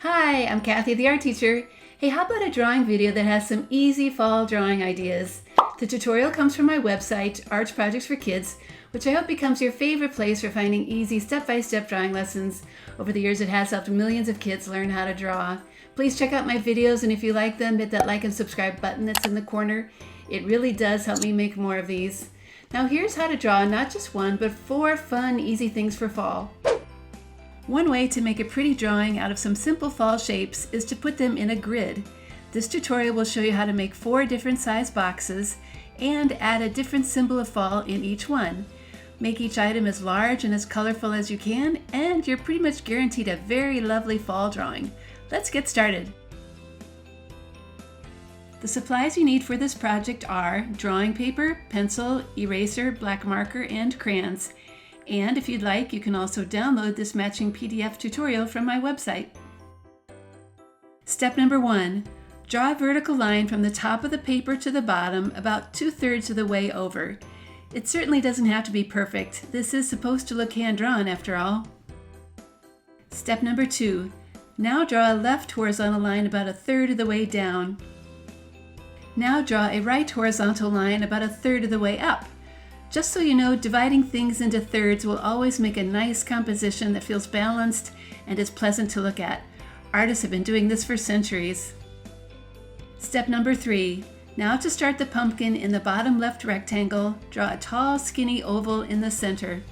Hi, I'm Kathy, the art teacher. Hey, how about a drawing video that has some easy fall drawing ideas? The tutorial comes from my website, Art Projects for Kids, which I hope becomes your favorite place for finding easy step-by-step drawing lessons. Over the years, it has helped millions of kids learn how to draw. Please check out my videos, and if you like them, hit that like and subscribe button that's in the corner. It really does help me make more of these. Now here's how to draw not just one, but 4 fun, easy things for fall. One way to make a pretty drawing out of some simple fall shapes is to put them in a grid. This tutorial will show you how to make 4 different size boxes and add a different symbol of fall in each one. Make each item as large and as colorful as you can, and you're pretty much guaranteed a very lovely fall drawing. Let's get started. The supplies you need for this project are drawing paper, pencil, eraser, black marker, and crayons. And if you'd like, you can also download this matching PDF tutorial from my website. Step number 1. Draw a vertical line from the top of the paper to the bottom about 2/3 of the way over. It certainly doesn't have to be perfect. This is supposed to look hand-drawn after all. Step number 2. Now draw a left horizontal line about 1/3 of the way down. Now draw a right horizontal line about 1/3 of the way up. Just so you know, dividing things into thirds will always make a nice composition that feels balanced and is pleasant to look at. Artists have been doing this for centuries. Step number 3. Now to start the pumpkin in the bottom left rectangle, draw a tall, skinny oval in the center.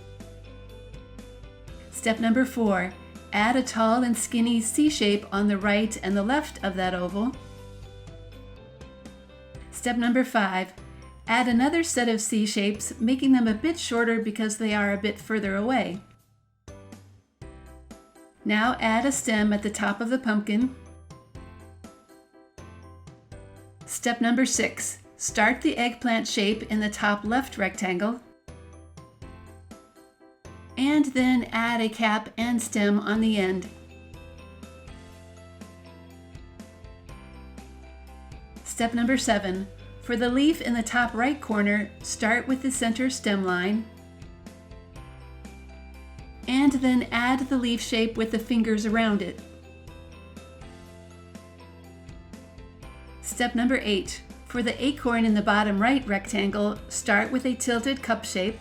Step number 4. Add a tall and skinny C shape on the right and the left of that oval. Step number 5. Add another set of C shapes, making them a bit shorter because they are a bit further away. Now add a stem at the top of the pumpkin. Step number 6. Start the eggplant shape in the top left rectangle, and then add a cap and stem on the end. Step number 7. For the leaf in the top right corner, start with the center stem line, and then add the leaf shape with the fingers around it. Step number 8. For the acorn in the bottom right rectangle, start with a tilted cup shape,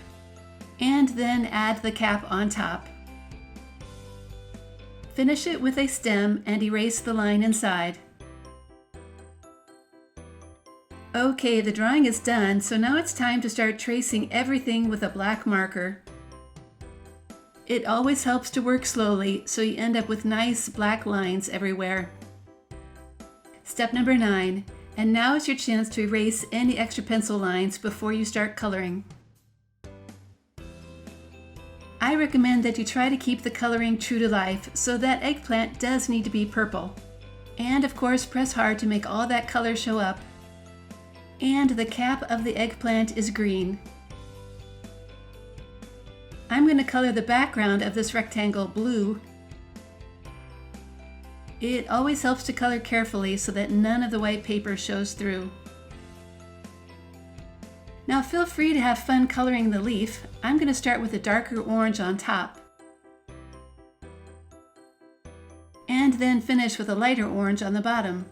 and then add the cap on top. Finish it with a stem and erase the line inside. Okay, the drawing is done, so now it's time to start tracing everything with a black marker. It always helps to work slowly, so you end up with nice black lines everywhere. Step number 9, and now is your chance to erase any extra pencil lines before you start coloring. I recommend that you try to keep the coloring true to life, so that eggplant does need to be purple. And of course, press hard to make all that color show up. And the cap of the eggplant is green. I'm going to color the background of this rectangle blue. It always helps to color carefully so that none of the white paper shows through. Now feel free to have fun coloring the leaf. I'm going to start with a darker orange on top, and then finish with a lighter orange on the bottom.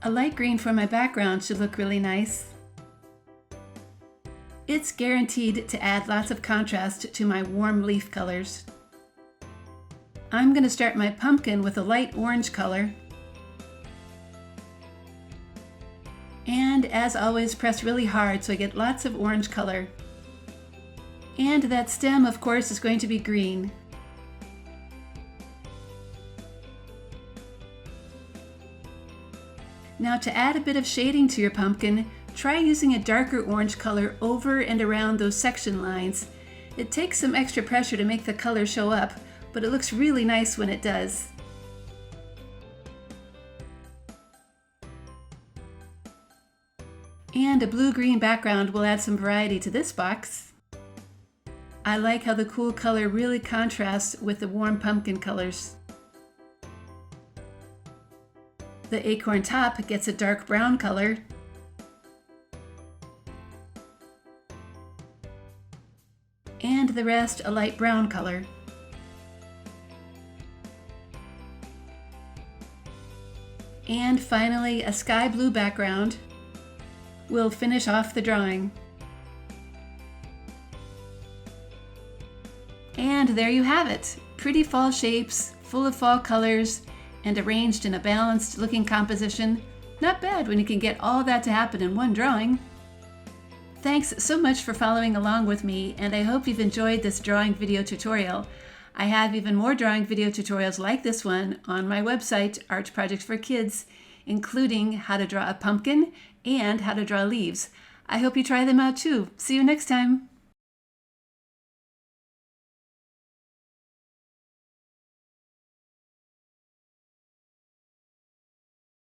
A light green for my background should look really nice. It's guaranteed to add lots of contrast to my warm leaf colors. I'm going to start my pumpkin with a light orange color. And as always, press really hard so I get lots of orange color. And that stem, of course, is going to be green. Now to add a bit of shading to your pumpkin, try using a darker orange color over and around those section lines. It takes some extra pressure to make the color show up, but it looks really nice when it does. And a blue-green background will add some variety to this box. I like how the cool color really contrasts with the warm pumpkin colors. The acorn top gets a dark brown color, and the rest a light brown color. And finally, a sky blue background will finish off the drawing. And there you have it. Pretty fall shapes, full of fall colors, and arranged in a balanced looking composition. Not bad when you can get all that to happen in one drawing. Thanks so much for following along with me, and I hope you've enjoyed this drawing video tutorial. I have even more drawing video tutorials like this one on my website, Art Projects for Kids, including how to draw a pumpkin and how to draw leaves. I hope you try them out too. See you next time.